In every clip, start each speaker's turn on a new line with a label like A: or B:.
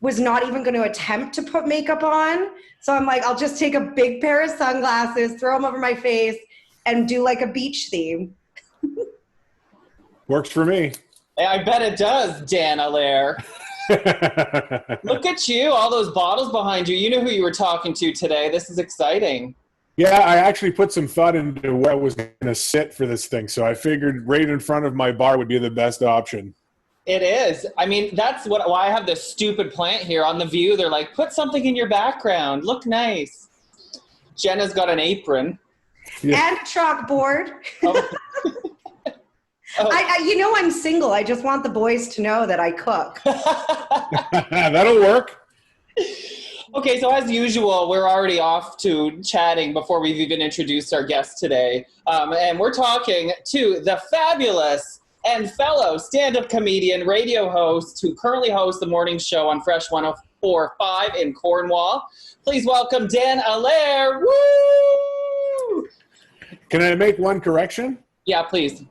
A: was not even going to attempt to put makeup on. So I'm like, I'll just take a big pair of sunglasses, throw them over my face, and do like a beach theme.
B: Works for me.
C: I bet it does, Dan Allaire. Look at you, all those bottles behind you. You knew who you were talking to today. This is exciting.
B: Yeah, I actually put some thought into where I was going to sit for this thing, so I figured right in front of my bar would be the best option.
C: It is. I mean, that's why I have this stupid plant here on The View. They're like, put something in your background. Look nice. Jenna's got an apron.
B: Yeah.
A: And a chalkboard.
C: Oh.
A: Oh. I'm single. I just want the boys to know that I cook.
B: That'll work.
C: Okay, so as usual, we're already off to chatting before we've even introduced our guest today. And we're talking to the fabulous and fellow stand-up comedian, radio host, who currently hosts the morning show on Fresh 104.5 in Cornwall. Please welcome Dan Allaire. Woo!
B: Can I make one correction?
C: Yeah, please.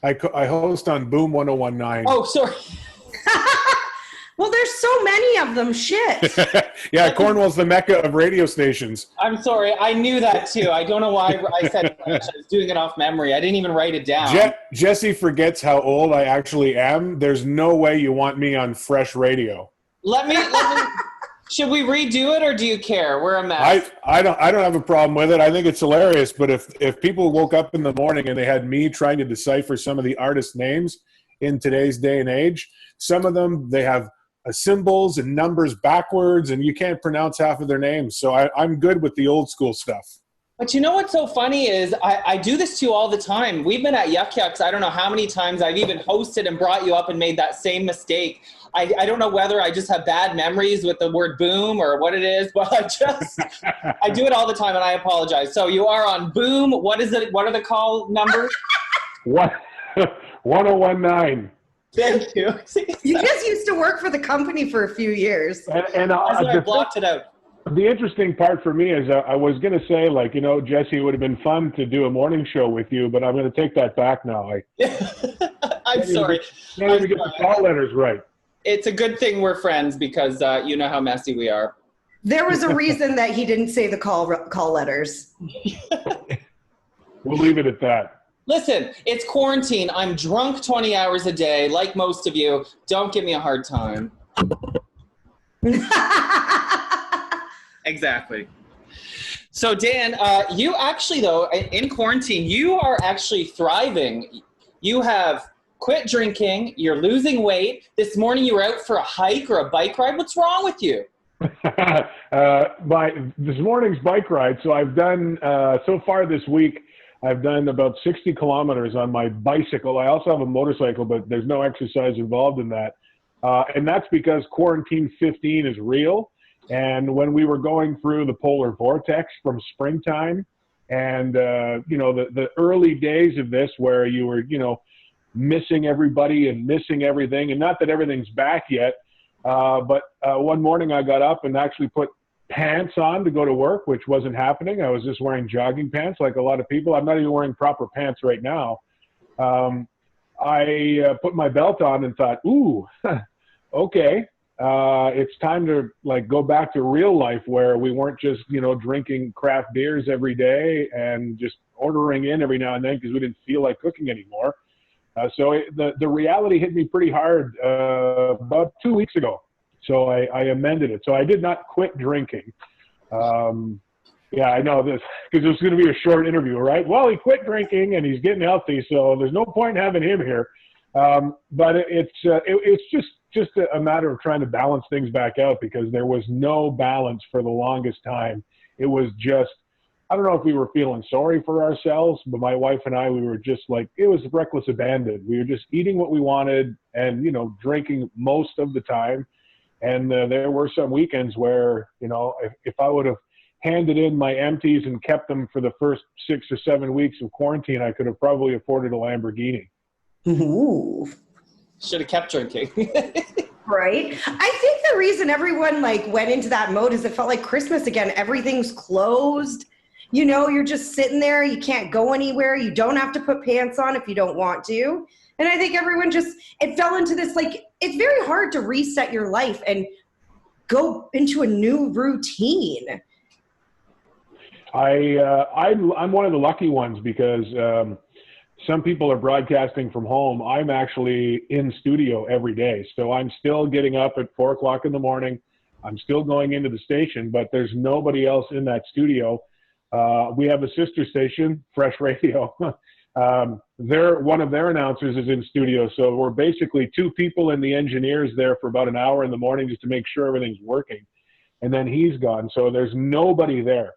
B: I host on Boom 1019.
C: Oh, sorry.
A: Well, there's so many of them. Shit.
B: Yeah, Cornwall's the mecca of radio stations.
C: I'm sorry. I knew that too. I don't know why I said Fresh. I was doing it off memory. I didn't even write it down.
B: Jesse forgets how old I actually am. There's no way you want me on Fresh radio.
C: Let me should we redo it or do you care? We're a mess.
B: I don't have a problem with it. I think it's hilarious. But if people woke up in the morning and they had me trying to decipher some of the artist names in today's day and age, some of them, they have symbols and numbers backwards, and you can't pronounce half of their names. So I'm good with the old school stuff.
C: But you know what's so funny is I do this to you all the time. We've been at Yuck Yucks. I don't know how many times I've even hosted and brought you up and made that same mistake. I don't know whether I just have bad memories with the word boom or what it is, but I do it all the time, and I apologize. So you are on Boom. What is it? What are the call numbers?
B: 1019.
C: Thank you.
A: You just used to work for the company for a few years.
B: And
C: I blocked it out.
B: The interesting part for me is I was going to say, Jesse, it would have been fun to do a morning show with you, but I'm going to take that back now.
C: I'm sorry.
B: Can't even get the call letters right.
C: It's a good thing we're friends because you know how messy we are.
A: There was a reason that he didn't say the call letters.
B: We'll leave it at that.
C: Listen, it's quarantine. I'm drunk 20 hours a day, like most of you. Don't give me a hard time. Exactly. So, Dan, you actually, though, in quarantine, you are actually thriving. You have quit drinking. You're losing weight. This morning you were out for a hike or a bike ride. What's wrong with you?
B: This morning's bike ride. So I've done, so far this week, I've done about 60 kilometers on my bicycle. I also have a motorcycle, but there's no exercise involved in that. And that's because quarantine 15 is real. And when we were going through the polar vortex from springtime and, the early days of this where you were, missing everybody and missing everything, and not that everything's back yet, but one morning I got up and actually put pants on to go to work, which wasn't happening. I was just wearing jogging pants like a lot of people. I'm not even wearing proper pants right now. I put my belt on and thought, ooh, okay. It's time to go back to real life where we weren't just, drinking craft beers every day and just ordering in every now and then because we didn't feel like cooking anymore. So the reality hit me pretty hard about 2 weeks ago. So I amended it. So I did not quit drinking. Yeah, I know this because it's going to be a short interview, right? Well, he quit drinking and he's getting healthy, so there's no point in having him here. But it's just a matter of trying to balance things back out because there was no balance for the longest time. It was just, I don't know if we were feeling sorry for ourselves, but my wife and I, we were just it was reckless abandon. We were just eating what we wanted and, drinking most of the time. And there were some weekends where, if I would have handed in my empties and kept them for the first 6 or 7 weeks of quarantine, I could have probably afforded a Lamborghini.
A: Ooh.
C: Should have kept drinking.
A: Right? I think the reason everyone went into that mode is it felt like Christmas again. Everything's closed. You're just sitting there. You can't go anywhere. You don't have to put pants on if you don't want to. And I think everyone it fell into this, it's very hard to reset your life. And go into a new routine?
B: I'm one of the lucky ones because some people are broadcasting from home. I'm actually in studio every day. So I'm still getting up at 4 o'clock in the morning. I'm still going into the station, but there's nobody else in that studio. We have a sister station, Fresh Radio. One of their announcers is in studio. So we're basically two people and the engineers there for about an hour in the morning just to make sure everything's working. And then he's gone. So there's nobody there.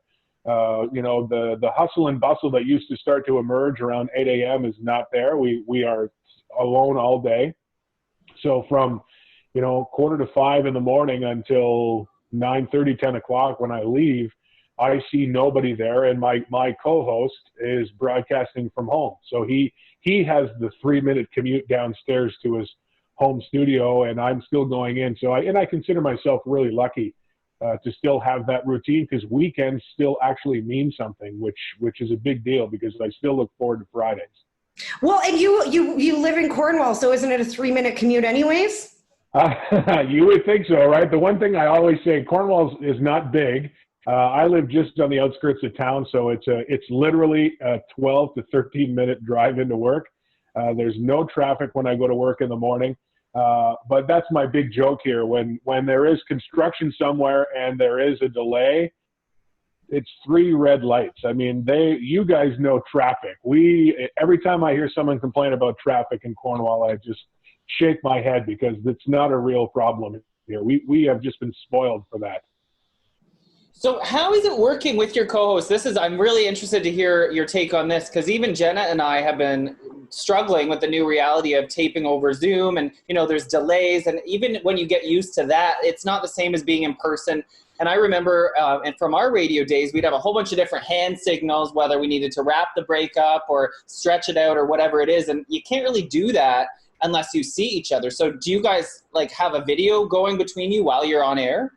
B: The hustle and bustle that used to start to emerge around 8 a.m. is not there. We are alone all day. So from, 4:45 in the morning until 9:30, 10 o'clock when I leave, I see nobody there. And my co-host is broadcasting from home. So he has the 3-minute commute downstairs to his home studio, and I'm still going in. So I consider myself really lucky to still have that routine, because weekends still actually mean something, which is a big deal because I still look forward to Fridays.
A: Well, and you live in Cornwall, so isn't it a 3-minute commute anyways?
B: You would think so, right? The one thing I always say, Cornwall is not big. I live just on the outskirts of town, so it's literally a 12 to 13-minute drive into work. There's no traffic when I go to work in the morning. But that's my big joke here. When there is construction somewhere and there is a delay, it's 3 red lights. I mean, you guys know traffic. Every time I hear someone complain about traffic in Cornwall, I just shake my head because it's not a real problem here. We have just been spoiled for that.
C: So how is it working with your co-host? I'm really interested to hear your take on this, because even Jenna and I have been struggling with the new reality of taping over Zoom, and there's delays, and even when you get used to that, it's not the same as being in person. And I remember and from our radio days, we'd have a whole bunch of different hand signals, whether we needed to wrap the break up or stretch it out or whatever it is, and you can't really do that unless you see each other. So do you guys have a video going between you while you're on air?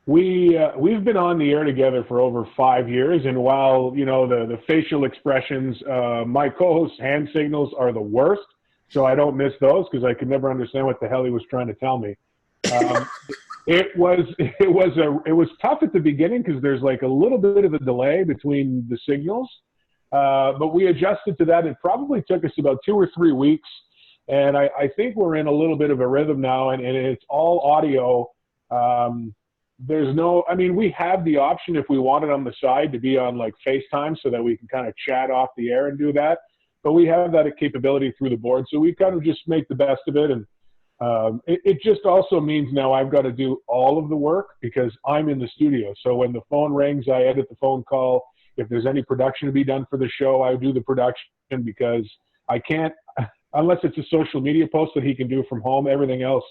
B: We've been on the air together for over 5 years, and while the facial expressions, my co-host's hand signals are the worst, so I don't miss those because I could never understand what the hell he was trying to tell me. It was tough at the beginning because there's a little bit of a delay between the signals, but we adjusted to that. It probably took us about 2 or 3 weeks, and I think we're in a little bit of a rhythm now, and it's all audio. We have the option if we wanted on the side to be on FaceTime so that we can kind of chat off the air and do that. But we have that capability through the board. So we kind of just make the best of it. And it just also means now I've got to do all of the work because I'm in the studio. So when the phone rings, I edit the phone call. If there's any production to be done for the show, I do the production because I can't, unless it's a social media post that he can do from home, everything else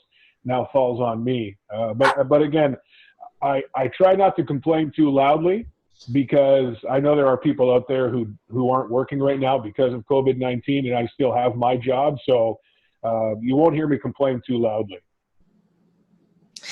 B: now falls on me. But again, I try not to complain too loudly because I know there are people out there who aren't working right now because of COVID-19, and I still have my job. So you won't hear me complain too loudly.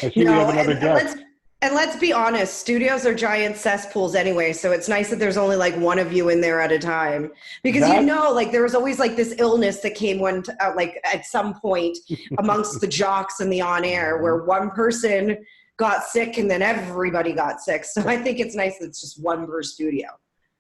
B: I see we have another guest.
A: And let's be honest, studios are giant cesspools anyway, so it's nice that there's only one of you in there at a time. Because there was always this illness that came at some point amongst the jocks and the on-air where one person got sick and then everybody got sick. So I think it's nice that it's just one per studio.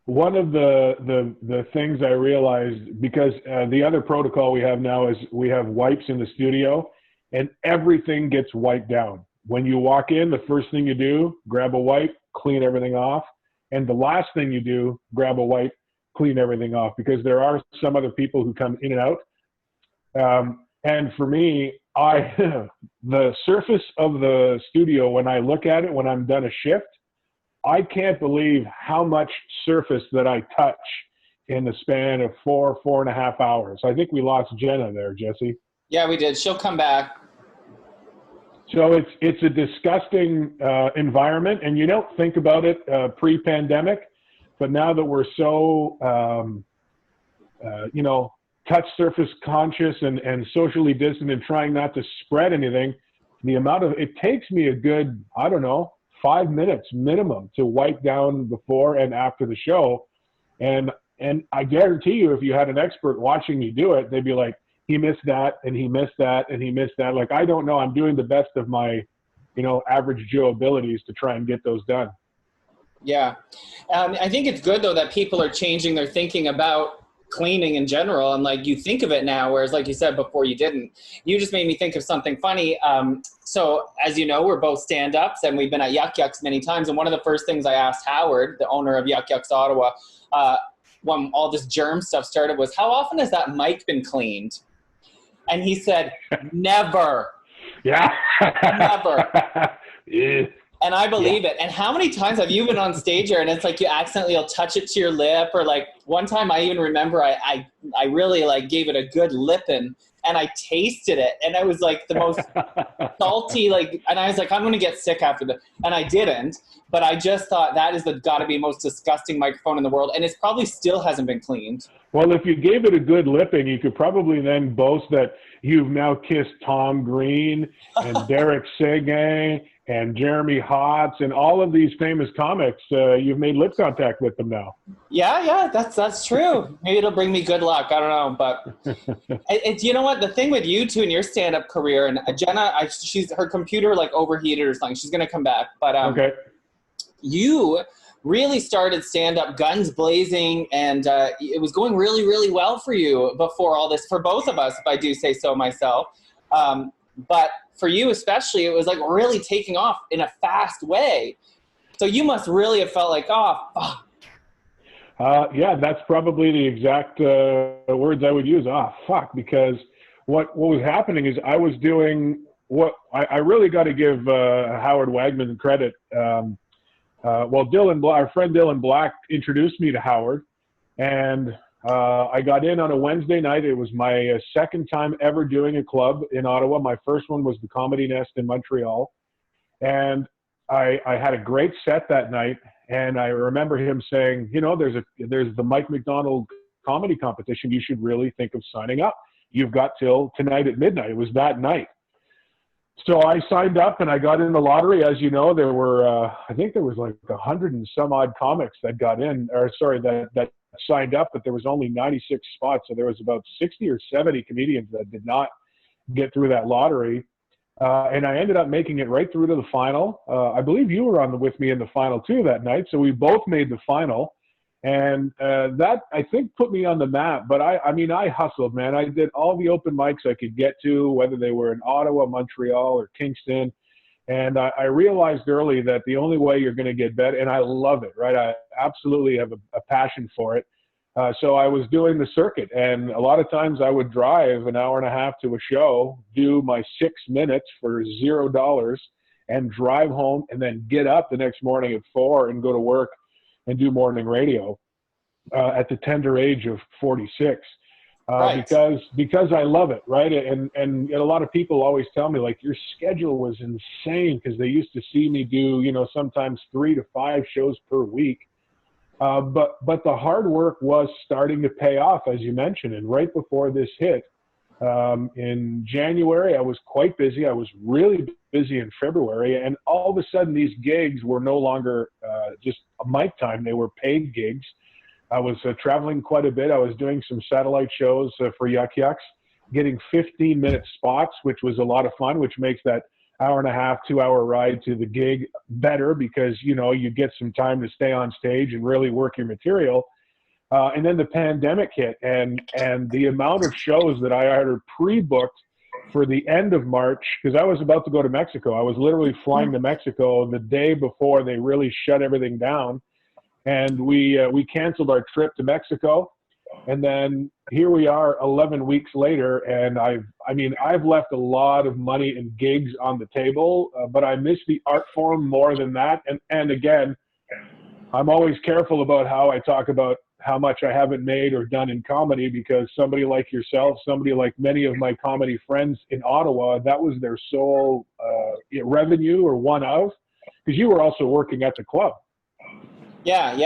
B: One of the things I realized, because the other protocol we have now is we have wipes in the studio and everything gets wiped down. When you walk in, the first thing you do, grab a wipe, clean everything off. And the last thing you do, grab a wipe, clean everything off, because there are some other people who come in and out. And for me, the surface of the studio, when I look at it, when I'm done a shift, I can't believe how much surface that I touch in the span of 4.5 hours. I think we lost Jenna there, Jesse.
C: Yeah, we did. She'll come back.
B: So it's a disgusting environment, and you don't think about it pre-pandemic, but now that we're so, touch surface conscious and socially distant and trying not to spread anything, it takes me a good, 5 minutes minimum to wipe down before and after the show. And I guarantee you, if you had an expert watching me do it, they'd be like, he missed that, and he missed that, and he missed that. I don't know. I'm doing the best of my average Joe abilities to try and get those done.
C: Yeah. I think it's good, though, that people are changing their thinking about cleaning in general. And like, you think of it now, whereas like you said before, you didn't. You just made me think of something funny. So as you know, we're both stand-ups and we've been at Yuck Yucks many times. And one of the first things I asked Howard, the owner of Yuck Yucks Ottawa, when all this germ stuff started, was how often has that mic been cleaned? And he said, never.
B: Yeah.
C: Never.
B: Yeah.
C: And I believe it. And how many times have you been on stage here and it's like you accidentally will touch it to your lip, or like one time I even remember I really like gave it a good lipping and I tasted it and I was like the most salty, like, and I was like, I'm going to get sick after this. And I didn't, but I just thought that is the gotta be most disgusting microphone in the world. And it probably still hasn't been cleaned.
B: Well, if you gave it a good lipping, you could probably then boast that you've now kissed Tom Green and Derek Seguin and Jeremy Hotz and all of these famous comics. You've made lip contact with them now.
C: Yeah, that's true. Maybe it'll bring me good luck. I don't know, but it's, you know what? The thing with you two and your stand-up career, and Jenna, her computer like overheated or something. She's gonna come back, but
B: okay.
C: You really started stand-up guns blazing, and it was going really, really well for you before all this. For both of us, if I do say so myself, but for you especially, it was like really taking off in a fast way. So you must really have felt like, oh, fuck.
B: Yeah, that's probably the exact words I would use. Ah, fuck, because what was happening is I was doing what I really got to give Howard Wagman credit. Well, our friend Dylan Black introduced me to Howard, and I got in on a Wednesday night. It was my second time ever doing a club in Ottawa. My first one was the Comedy Nest in Montreal. And I had a great set that night. And I remember him saying, there's the Mike McDonald comedy competition. You should really think of signing up. You've got till tonight at midnight. It was that night. So I signed up and I got in the lottery. As you know, there were, I think there was like 100 and some odd comics that got in, that signed up, but there was only 96 spots. So there was about 60 or 70 comedians that did not get through that lottery. And I ended up making it right through to the final. I believe you were with me in the final too that night. So we both made the final. And that, I think, put me on the map. But I hustled, man. I did all the open mics I could get to, whether they were in Ottawa, Montreal, or Kingston. And I realized early that the only way you're going to get better, and I love it, right? I absolutely have a passion for it. So I was doing the circuit, and a lot of times I would drive an hour and a half to a show, do my 6 minutes for $0, and drive home, and then get up the next morning at 4 and go to work and do morning radio at the tender age of 46.
C: Right.
B: Because I love it, right? And a lot of people always tell me, like, your schedule was insane, because they used to see me do, sometimes 3 to 5 shows per week. But the hard work was starting to pay off, as you mentioned. And right before this hit, in January, I was quite busy. I was really busy in February. And all of a sudden, these gigs were no longer just a mic time. They were paid gigs. I was traveling quite a bit. I was doing some satellite shows for Yuck Yucks, getting 15-minute spots, which was a lot of fun, which makes that hour and a half, 2-hour ride to the gig better, because, you get some time to stay on stage and really work your material. And then the pandemic hit, and the amount of shows that I had pre-booked for the end of March, because I was about to go to Mexico. I was literally flying to Mexico the day before they really shut everything down. And we canceled our trip to Mexico, and then here we are 11 weeks later, and I've left a lot of money and gigs on the table, but I miss the art form more than that. And again, I'm always careful about how I talk about how much I haven't made or done in comedy, because somebody like yourself, somebody like many of my comedy friends in Ottawa, that was their sole revenue, or one of, because you were also working at the club.
C: Yeah.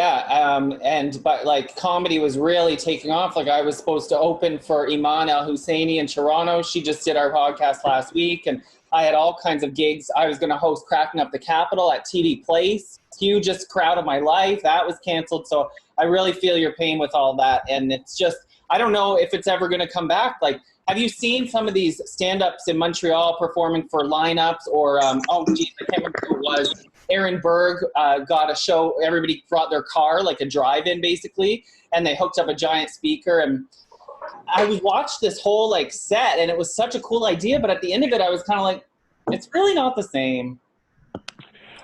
C: But like comedy was really taking off. Like I was supposed to open for Iman El Husseini in Toronto. She just did our podcast last week, and I had all kinds of gigs. I was going to host Cracking Up the Capitol at TD Place. Hugest crowd of my life. That was canceled. So I really feel your pain with all that. And it's just, I don't know if it's ever going to come back. Like, have you seen some of these stand-ups in Montreal performing for lineups or, oh geez, I can't remember who it was. Aaron Berg got a show, everybody brought their car, like a drive-in basically, and they hooked up a giant speaker. And I watched this whole like set and it was such a cool idea, but at the end of it, I was kind of like, it's really not the same.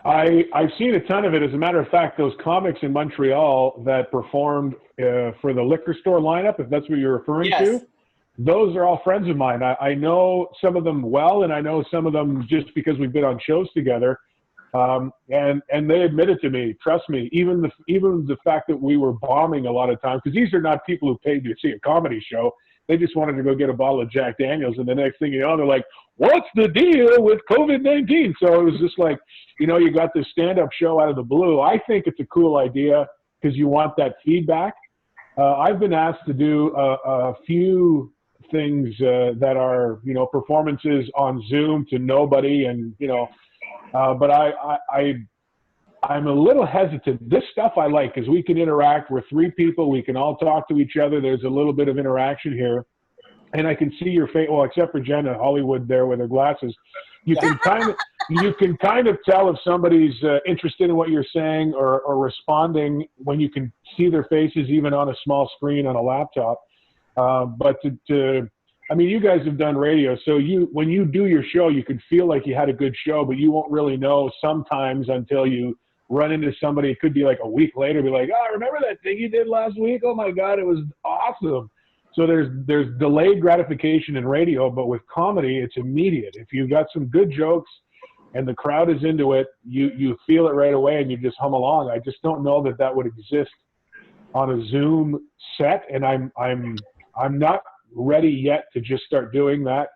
B: I've seen a ton of it. As a matter of fact, those comics in Montreal that performed for the liquor store lineup, if that's what you're referring to, those are all friends of mine. I know some of them well, and I know some of them just because we've been on shows together. And they admitted to me, trust me, even the fact that we were bombing a lot of times, because these are not people who paid to see a comedy show. They just wanted to go get a bottle of Jack Daniels, and the next thing you know, they're like, what's the deal with COVID-19? So it was just like, you know, you got this stand-up show out of the blue. I think it's a cool idea because you want that feedback. I've been asked to do a few things that are, you know, performances on Zoom to nobody, and, you know, but I'm a little hesitant. This stuff I like because we can interact. We're three people. We can all talk to each other. There's a little bit of interaction here. And I can see your face. Well, except for Jenna Hollywood there with her glasses. You can kind of tell if somebody's interested in what you're saying or responding when you can see their faces even on a small screen on a laptop. But I mean, you guys have done radio, so when you do your show, you can feel like you had a good show, but you won't really know sometimes until you run into somebody. It could be like a week later, be like, oh, remember that thing you did last week? Oh my God, it was awesome. So there's delayed gratification in radio, but with comedy, it's immediate. If you've got some good jokes and the crowd is into it, you feel it right away and you just hum along. I just don't know that would exist on a Zoom set, and I'm not ready yet to just start doing that.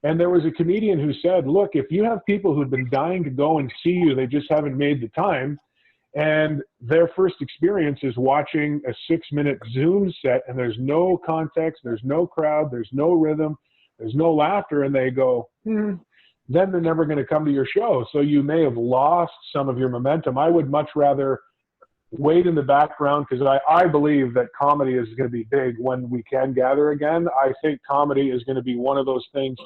B: And there was a comedian who said, look, if you have people who've been dying to go and see you, they just haven't made the time, and their first experience is watching a 6-minute Zoom set, and there's no context, there's no crowd, there's no rhythm, there's no laughter, and they go, then they're never going to come to your show. So you may have lost some of your momentum. I would much rather wait in the background, because I believe that comedy is going to be big when we can gather again. I think comedy is going to be one of those things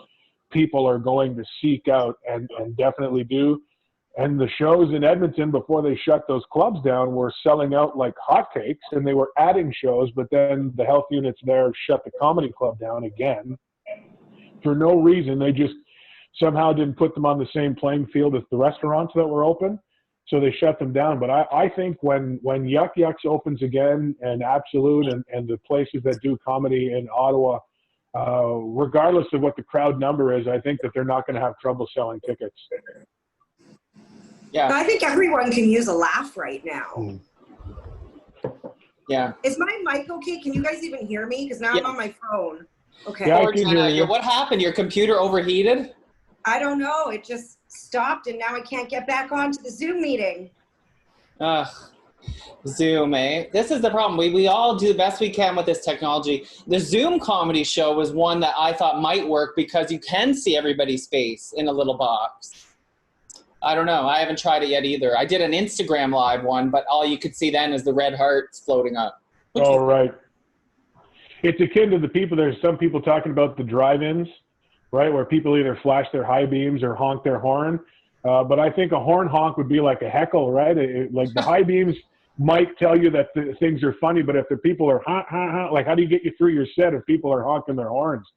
B: people are going to seek out and definitely do. And the shows in Edmonton, before they shut those clubs down, were selling out like hotcakes, and they were adding shows, but then the health units there shut the comedy club down again for no reason. They just somehow didn't put them on the same playing field as the restaurants that were open. So they shut them down. But I think when Yuck Yucks opens again, and Absolute and the places that do comedy in Ottawa, regardless of what the crowd number is, I think that they're not going to have trouble selling tickets.
C: Yeah.
A: I think everyone can use a laugh right now.
C: Yeah.
A: Is my mic okay? Can you guys even hear me? Because now I'm on my phone. Okay.
B: Yeah, I can hear you.
C: What happened? Your computer overheated?
A: I don't know. It just stopped, and now I can't get back onto the Zoom meeting.
C: Ugh. Zoom, eh? This is the problem. We all do the best we can with this technology. The Zoom comedy show was one that I thought might work because you can see everybody's face in a little box. I don't know. I haven't tried it yet either. I did an Instagram live one, but all you could see then is the red hearts floating up.
B: Oh, right. It's akin to the people, there's some people talking about the drive-ins, right, where people either flash their high beams or honk their horn. But I think a horn honk would be like a heckle, right? Like the high beams might tell you that things are funny, but if the people are like, how do you get you through your set if people are honking their horns?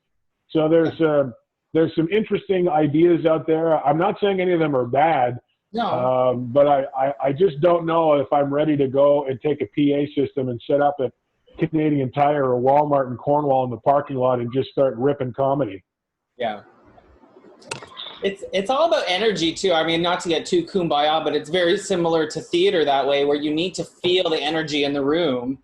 B: So there's some interesting ideas out there. I'm not saying any of them are bad, but I just don't know if I'm ready to go and take a PA system and set up at Canadian Tire or Walmart in Cornwall in the parking lot and just start ripping comedy.
C: Yeah. It's all about energy too. I mean, not to get too kumbaya, but it's very similar to theater that way, where you need to feel the energy in the room.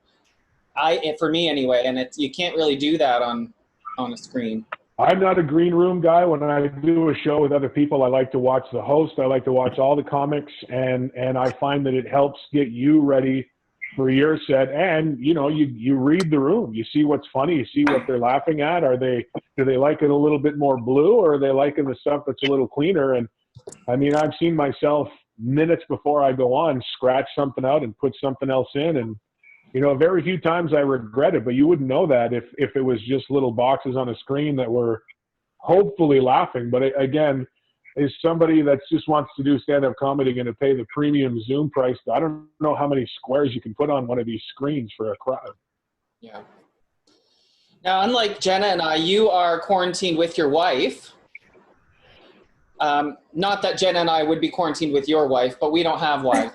C: For me anyway, and you can't really do that on a screen.
B: I'm not a green room guy. When I do a show with other people, I like to watch the host. I like to watch all the comics, and I find that it helps get you ready for your set. And, you know, you read the room. You see what's funny. You see what they're laughing at. Do they like it a little bit more blue, or are they liking the stuff that's a little cleaner? And, I mean, I've seen myself minutes before I go on scratch something out and put something else in, and you know, very few times I regret it, but you wouldn't know that if it was just little boxes on a screen that were hopefully laughing. But again, is somebody that just wants to do stand-up comedy going to pay the premium Zoom price? I don't know how many squares you can put on one of these screens for a crowd.
C: Yeah. Now, unlike Jenna and I, you are quarantined with your wife. Not that Jenna and I would be quarantined with your wife, but we don't have wives.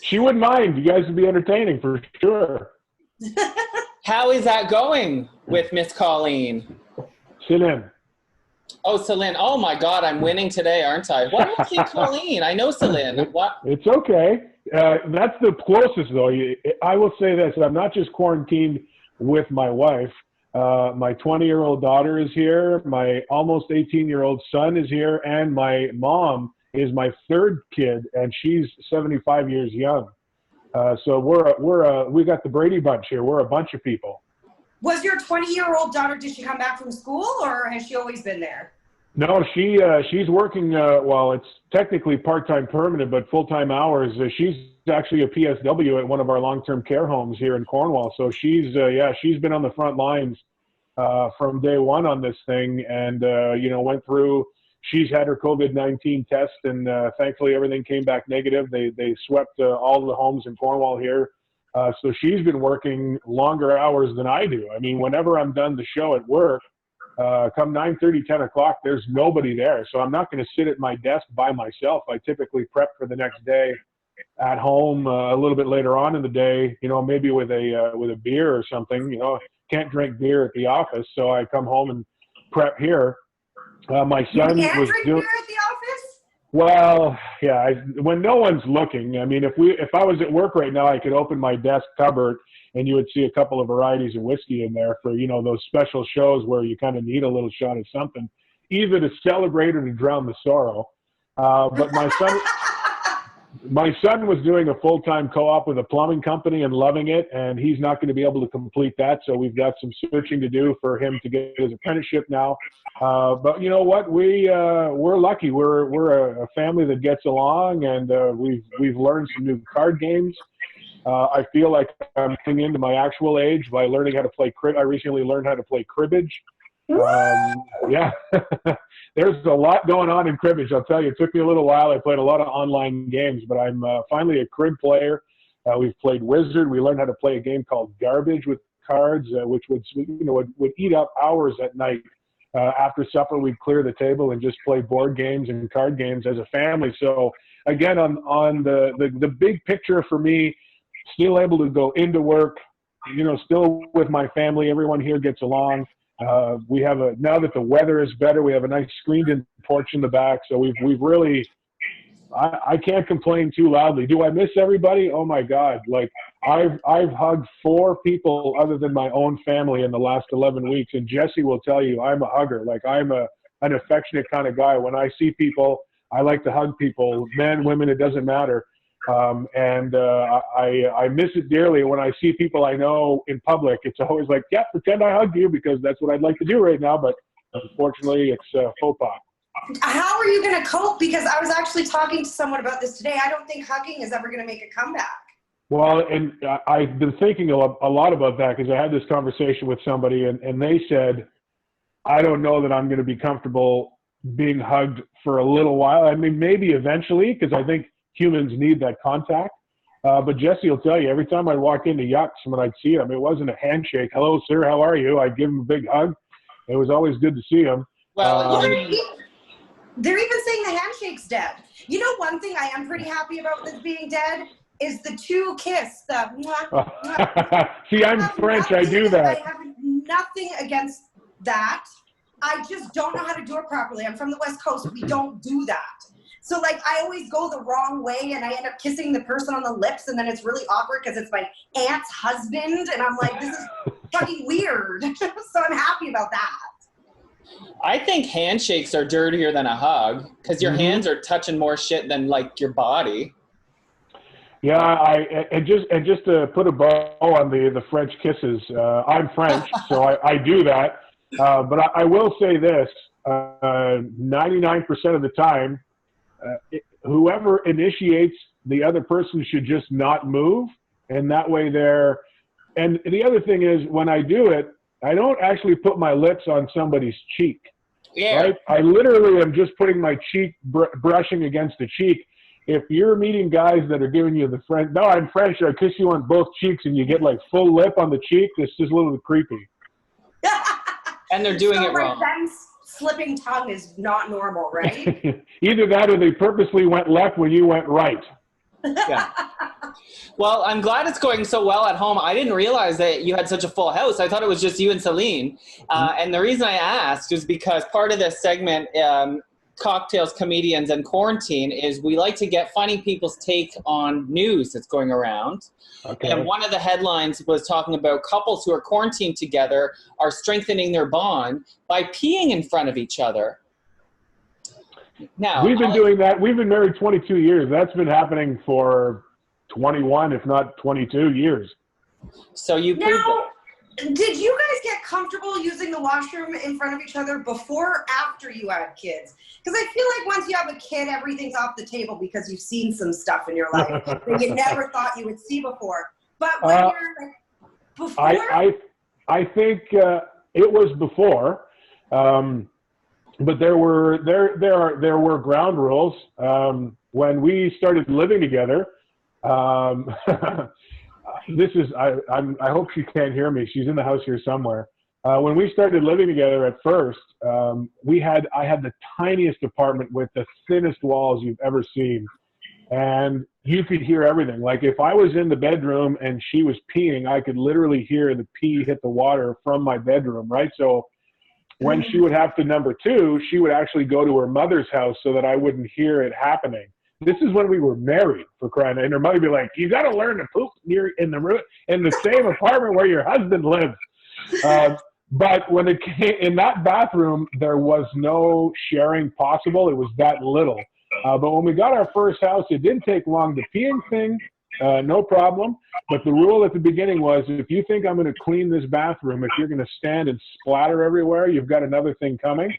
B: She wouldn't mind. You guys would be entertaining for sure.
C: How is that going with Miss Colleen?
B: Celine.
C: Oh, Celine. Oh, my God. I'm winning today, aren't I? Why do I say Colleen? I know Celine. What?
B: It's okay. That's the closest, though. I will say this. I'm not just quarantined with my wife. My 20-year-old daughter is here. My almost 18-year-old son is here. And my mom is my third kid, and she's 75 years young. So we got the Brady Bunch here. We're a bunch of people.
A: Was your 20-year-old daughter, did she come back from school, or has she always been there?
B: No, she's working, well, it's technically part-time permanent, but full-time hours. She's actually a PSW at one of our long-term care homes here in Cornwall. So she's been on the front lines from day one on this thing, and, went through. She's had her COVID-19 test, and thankfully everything came back negative. They swept all the homes in Cornwall here. So she's been working longer hours than I do. I mean, whenever I'm done the show at work, come 9:30, 10 o'clock, there's nobody there. So I'm not going to sit at my desk by myself. I typically prep for the next day at home a little bit later on in the day, maybe with a beer or something. Can't drink beer at the office, so I come home and prep here. My son
A: you can't
B: was
A: drink beer at the office?
B: Well, yeah, when no one's looking. I mean, if I was at work right now, I could open my desk cupboard and you would see a couple of varieties of whiskey in there for, those special shows where you kind of need a little shot of something, either to celebrate or to drown the sorrow. But my son was doing a full-time co-op with a plumbing company and loving it, and he's not going to be able to complete that. So we've got some searching to do for him to get his apprenticeship now. But you know what? We're lucky. We're a family that gets along, and we've learned some new card games. I feel like I'm coming into my actual age by learning how to play I recently learned how to play cribbage. Yeah, there's a lot going on in cribbage. I'll tell you, it took me a little while. I played a lot of online games, but I'm finally a crib player. We've played Wizard. We learned how to play a game called Garbage with cards, which would eat up hours at night. After supper, we'd clear the table and just play board games and card games as a family. So again, on the big picture for me, still able to go into work, still with my family. Everyone here gets along. We have now that the weather is better, we have a nice screened-in porch in the back. So we've really, I can't complain too loudly. Do I miss everybody? Oh my God! Like I've hugged 4 people other than my own family in the last 11 weeks, and Jesse will tell you I'm a hugger. Like I'm an affectionate kind of guy. When I see people, I like to hug people, men, women, it doesn't matter. I miss it dearly when I see people I know in public. It's always like, yeah, pretend I hugged you because that's what I'd like to do right now. But unfortunately, it's faux pas.
A: How are you going to cope? Because I was actually talking to someone about this today. I don't think hugging is ever going to make a comeback.
B: Well, and I've been thinking a lot about that because I had this conversation with somebody and they said, I don't know that I'm going to be comfortable being hugged for a little while. I mean, maybe eventually, because I think humans need that contact. But Jesse will tell you, every time I walk into Yucks, when I'd see him, it wasn't a handshake. Hello, sir, how are you? I'd give him a big hug. It was always good to see him.
C: Well,
A: they're even saying the handshake's dead. You know, one thing I am pretty happy about this being dead is the 2 kiss. The mwah, mwah.
B: See, I'm French. I do that.
A: I have nothing against that. I just don't know how to do it properly. I'm from the West Coast. We don't do that. So, like, I always go the wrong way, and I end up kissing the person on the lips, and then it's really awkward because it's my aunt's husband, and I'm like, this is fucking weird. So I'm happy about that.
C: I think handshakes are dirtier than a hug because your hands are touching more shit than, like, your body.
B: Yeah, and just to put a bow on the French kisses, I'm French, so I do that. But I will say this, 99% of the time, whoever initiates the other person should just not move. And that way and the other thing is, when I do it, I don't actually put my lips on somebody's cheek.
C: Yeah.
B: Right? I literally am just putting my cheek, brushing against the cheek. If you're meeting guys that are giving you the French, no, I'm French, I kiss you on both cheeks, and you get like full lip on the cheek, this is a little creepy.
C: And they're doing it wrong.
A: Them slipping tongue is not normal, right?
B: Either that or they purposely went left when you went right.
C: Yeah. Well, I'm glad it's going so well at home. I didn't realize that you had such a full house. I thought it was just you and Celine. And the reason I asked is because part of this segment, Cocktails, Comedians, and Quarantine, is we like to get funny people's take on news that's going around. Okay. And one of the headlines was talking about couples who are quarantined together are strengthening their bond by peeing in front of each other. Now,
B: we've been doing that. We've been married 22 years. That's been happening for 21, if not 22 years.
C: So you
A: now, did you guys get comfortable using the washroom in front of each other before or after you had kids? Because I feel like once you have a kid, everything's off the table because you've seen some stuff in your life that you never thought you would see before. But when you're like, before?
B: I think it was before. But there were ground rules. When we started living together, this is, I hope she can't hear me. She's in the house here somewhere. When we started living together at first, I had the tiniest apartment with the thinnest walls you've ever seen. And you could hear everything. Like if I was in the bedroom and she was peeing, I could literally hear the pee hit the water from my bedroom, right? So when she would have to number two, she would actually go to her mother's house so that I wouldn't hear it happening. This is when we were married, for crying out. And her mother would be like, you got to learn to poop in the same apartment where your husband lives. But when it came in that bathroom, there was no sharing possible. It was that little. But when we got our first house, it didn't take long. The peeing thing, no problem. But the rule at the beginning was, if you think I'm going to clean this bathroom, if you're going to stand and splatter everywhere, you've got another thing coming.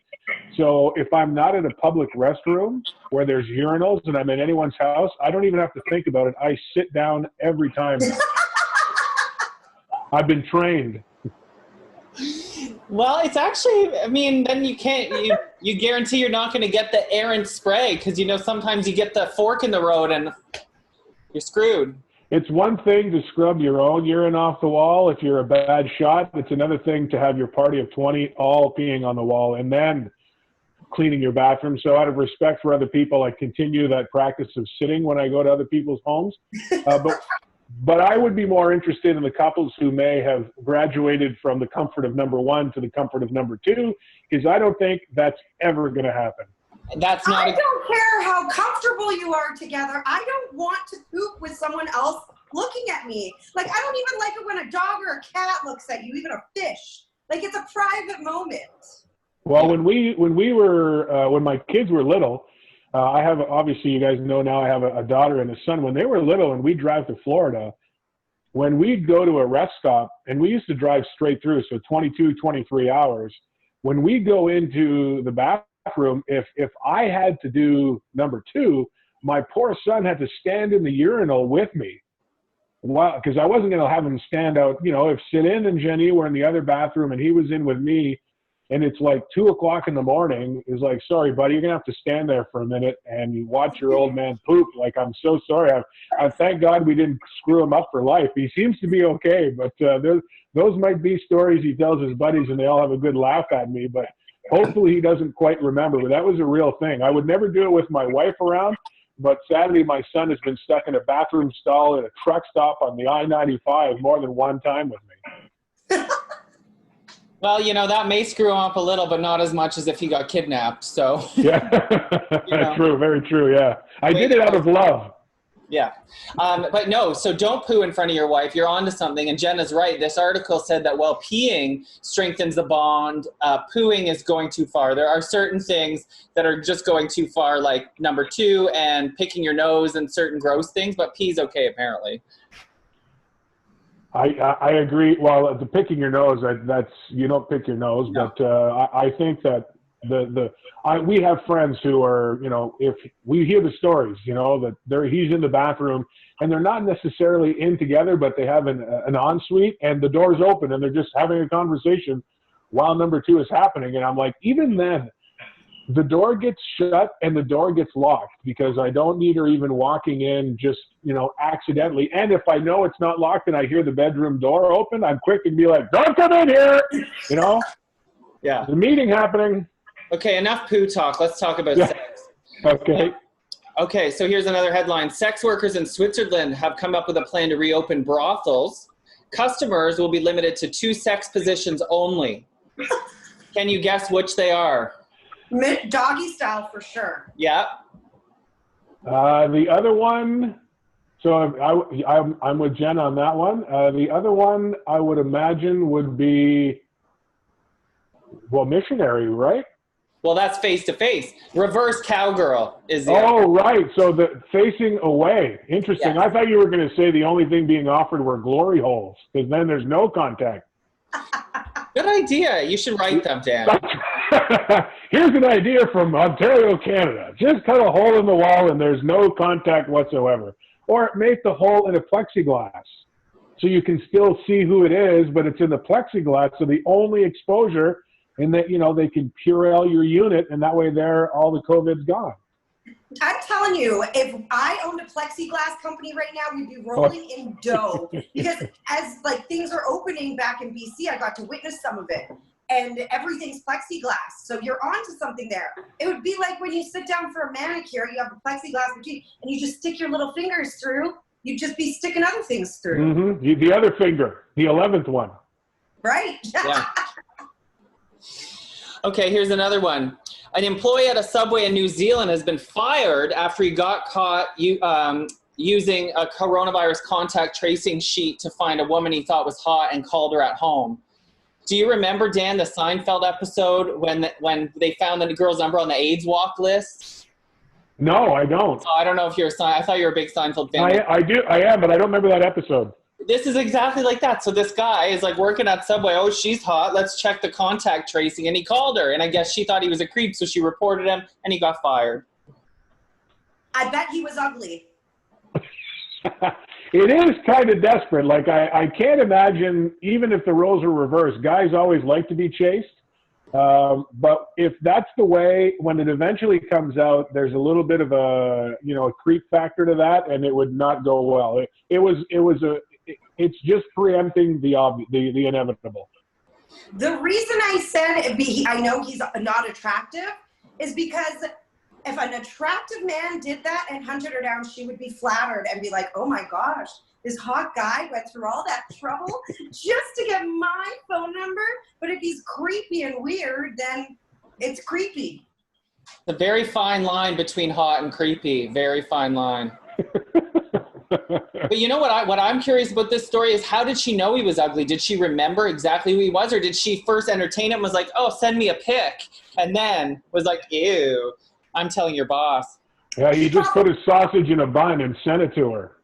B: So if I'm not in a public restroom where there's urinals and I'm in anyone's house, I don't even have to think about it. I sit down every time. I've been trained.
C: Well, it's actually, I mean, then you can't, you guarantee you're not going to get the errant spray because, you know, sometimes you get the fork in the road and you're screwed.
B: It's one thing to scrub your own urine off the wall if you're a bad shot. It's another thing to have your party of 20 all peeing on the wall and then cleaning your bathroom. So out of respect for other people, I continue that practice of sitting when I go to other people's homes. But I would be more interested in the couples who may have graduated from the comfort of number one to the comfort of number two, because I don't think that's ever going to happen.
C: That's not.
A: I don't care how comfortable you are together. I don't want to poop with someone else looking at me. Like, I don't even like it when a dog or a cat looks at you, even a fish. Like, it's a private moment.
B: Well, when my kids were little, I have, obviously you guys know now I have a daughter and a son. When they were little and we'd drive to Florida, when we'd go to a rest stop, and we used to drive straight through, so 22, 23 hours, when we go into the bathroom, if I had to do number two, my poor son had to stand in the urinal with me. Well, because I wasn't going to have him stand out, you know, if Celine and Jenny were in the other bathroom and he was in with me, and it's like 2 o'clock in the morning, it's like, sorry, buddy, you're going to have to stand there for a minute and watch your old man poop. Like, I'm so sorry. I thank God we didn't screw him up for life. He seems to be okay, but those might be stories he tells his buddies and they all have a good laugh at me, but hopefully he doesn't quite remember. But that was a real thing. I would never do it with my wife around, but sadly my son has been stuck in a bathroom stall at a truck stop on the I-95 more than one time with me.
C: Well, you know, that may screw him up a little, but not as much as if he got kidnapped. So
B: yeah, you know. True, very true. Yeah, I did it out of love.
C: Yeah, but no. So don't poo in front of your wife. You're onto something. And Jenna's right. This article said that while peeing strengthens the bond, pooing is going too far. There are certain things that are just going too far, like number two and picking your nose and certain gross things. But pee's okay, apparently.
B: I agree. Well, the picking your nose, that's, you don't pick your nose, no. But I think that We have friends who are, you know, if we hear the stories, you know, that he's in the bathroom and they're not necessarily in together, but they have an ensuite and the door's open and they're just having a conversation while number 2 is happening. And I'm like, even then, the door gets shut and the door gets locked because I don't need her even walking in just, you know, accidentally. And if I know it's not locked and I hear the bedroom door open, I'm quick and be like, don't come in here, you know?
C: Yeah.
B: There's a meeting happening.
C: Okay, enough poo talk. Let's talk about sex.
B: Okay.
C: Okay, so here's another headline. Sex workers in Switzerland have come up with a plan to reopen brothels. Customers will be limited to 2 sex positions only. Can you guess which they are?
A: Doggy style for sure.
C: Yeah.
B: The other one, so I'm with Jen on that one. The other one I would imagine would be, well, missionary, right?
C: Well, that's face-to-face. Reverse cowgirl is the
B: Oh,
C: other.
B: right. So the facing away. Interesting.
C: Yeah.
B: I thought you were going to say the only thing being offered were glory holes, because then there's no contact.
C: Good idea. You should write them, Dan.
B: Here's an idea from Ontario, Canada. Just cut a hole in the wall and there's no contact whatsoever. Or make the hole in a plexiglass so you can still see who it is, but it's in the plexiglass, so the only exposure, and that, you know, they can Purell your unit, and that way there all the COVID's gone.
A: I'm telling you, if I owned a plexiglass company right now, we'd be rolling in dough. Because as like things are opening back in BC, I got to witness some of it. And everything's plexiglass. So you're onto something there. It would be like when you sit down for a manicure, you have a plexiglass between, and you just stick your little fingers through. You'd just be sticking other things through.
B: Mm-hmm. The other finger, the 11th one.
A: Right.
C: Yeah. Okay, here's another one. An employee at a Subway in New Zealand has been fired after he got caught using a coronavirus contact tracing sheet to find a woman he thought was hot and called her at home. Do you remember, Dan, the Seinfeld episode when they found the girl's number on the AIDS walk list?
B: No, I don't.
C: So I don't know if you're I thought you were a big Seinfeld fan.
B: I do. I am, but I don't remember that episode.
C: This is exactly like that. So this guy is like working at Subway. Oh, she's hot. Let's check the contact tracing. And he called her. And I guess she thought he was a creep, so she reported him, and he got fired.
A: I bet he was ugly.
B: It is kind of desperate. Like, I can't imagine, even if the roles are reversed, guys always like to be chased. But if that's the way, when it eventually comes out, there's a little bit of a creep factor to that, and it would not go well. It's just preempting the inevitable.
A: The reason I said I know he's not attractive is because if an attractive man did that and hunted her down, she would be flattered and be like, oh my gosh, this hot guy went through all that trouble just to get my phone number. But if he's creepy and weird, then it's creepy.
C: The very fine line between hot and creepy. Very fine line. But you know what I'm curious about this story is, how did she know he was ugly? Did she remember exactly who he was, or did she first entertain him and was like, oh, send me a pic, and then was like, ew, I'm telling your boss?
B: Yeah, he just put his sausage in a bun and sent it to her.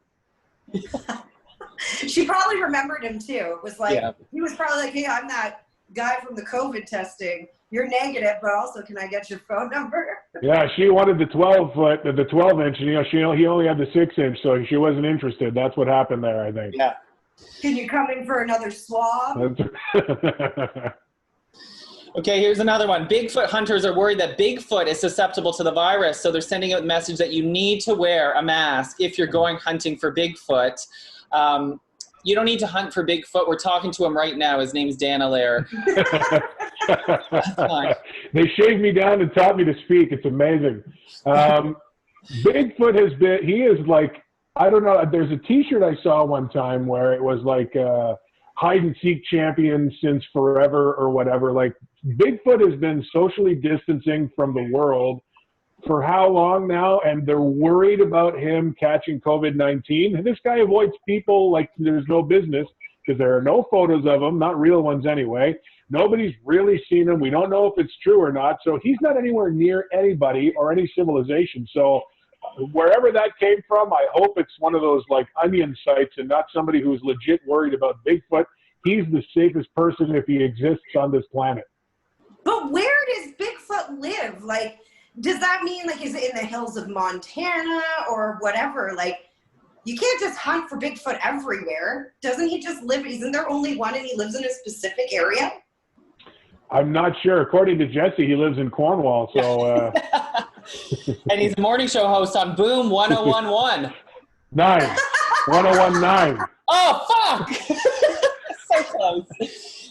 A: She probably remembered him too. It was like,
C: yeah.
A: He was probably like, hey, I'm that guy from the COVID testing. You're negative, but also can I get your phone number? Yeah,
B: she wanted the 12-foot, the 12-inch, and he only had the 6-inch, so she wasn't interested. That's what happened there, I think.
C: Yeah.
A: Can you come in for another swab?
C: Okay, here's another one. Bigfoot hunters are worried that Bigfoot is susceptible to the virus, so they're sending out a message that you need to wear a mask if you're going hunting for Bigfoot. You don't need to hunt for Bigfoot. We're talking to him right now. His name's Dan Allaire.
B: They shaved me down and taught me to speak. It's amazing. Bigfoot he is like, I don't know, there's a t-shirt I saw one time where it was like hide and seek champion since forever or whatever. Like, Bigfoot has been socially distancing from the world for how long now, and they're worried about him catching COVID-19. And this guy avoids people like there's no business, because there are no photos of him, not real ones anyway. Nobody's really seen him. We don't know if it's true or not. So he's not anywhere near anybody or any civilization. So wherever that came from, I hope it's one of those like onion sites and not somebody who's legit worried about Bigfoot. He's the safest person if he exists on this planet.
A: But where does Bigfoot Bigfoot live? Like, does that mean, like, is it in the hills of Montana or whatever? Like, you can't just hunt for Bigfoot everywhere. Doesn't he just live, isn't there only one and he lives in a specific area?
B: I'm not sure. According to Jesse, he lives in Cornwall. So,
C: and he's a morning show host on Boom 1011.
B: 1019.
C: Oh, fuck! So close.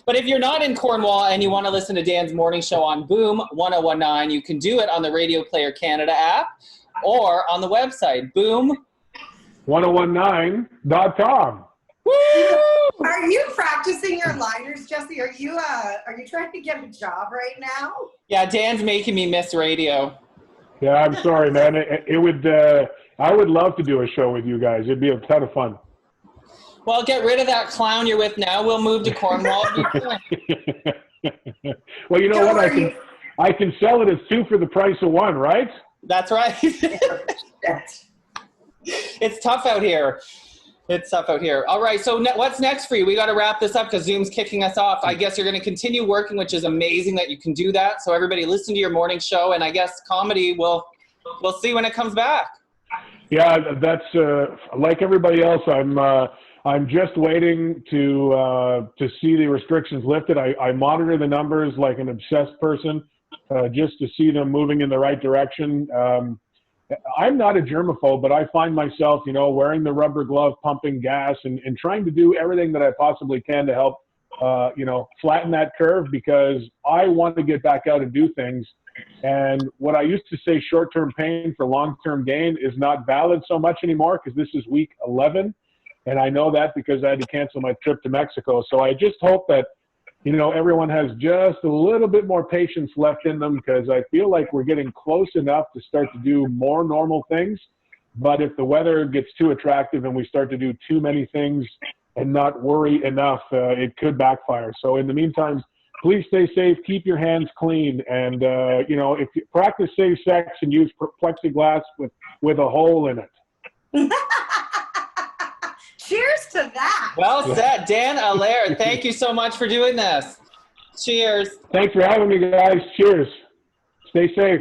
C: But if you're not in Cornwall and you want to listen to Dan's morning show on Boom 1019, you can do it on the Radio Player Canada app or on the website, boom1019.com. Woo!
A: Are you practicing your liners, Jesse? Are you trying to get a job right now?
C: Yeah, Dan's making me miss radio.
B: Yeah, I'm sorry, man. It would. I would love to do a show with you guys. It'd be a ton of fun.
C: Well, get rid of that clown you're with now. We'll move to Cornwall.
B: Well, you know
A: Don't
B: what?
A: worry.
B: I can sell it as 2 for the price of 1, right?
C: That's right. It's tough out here. It's tough out here. All right, so what's next for you? We got to wrap this up because Zoom's kicking us off. I guess you're going to continue working, which is amazing that you can do that. So everybody listen to your morning show, and I guess comedy, we'll see when it comes back.
B: Yeah, that's like everybody else. I'm just waiting to see the restrictions lifted. I monitor the numbers like an obsessed person, just to see them moving in the right direction. I'm not a germaphobe, but I find myself, wearing the rubber glove, pumping gas, and trying to do everything that I possibly can to help, flatten that curve, because I want to get back out and do things. And what I used to say, short-term pain for long-term gain, is not valid so much anymore, because this is week 11. And I know that because I had to cancel my trip to Mexico. So I just hope that, everyone has just a little bit more patience left in them, because I feel like we're getting close enough to start to do more normal things. But if the weather gets too attractive and we start to do too many things and not worry enough, it could backfire. So in the meantime, please stay safe, keep your hands clean, and, if you practice safe sex and use plexiglass with a hole in it.
A: Cheers to that.
C: Well said. Dan Allaire, thank you so much for doing this. Cheers.
B: Thanks for having me, guys. Cheers. Stay safe.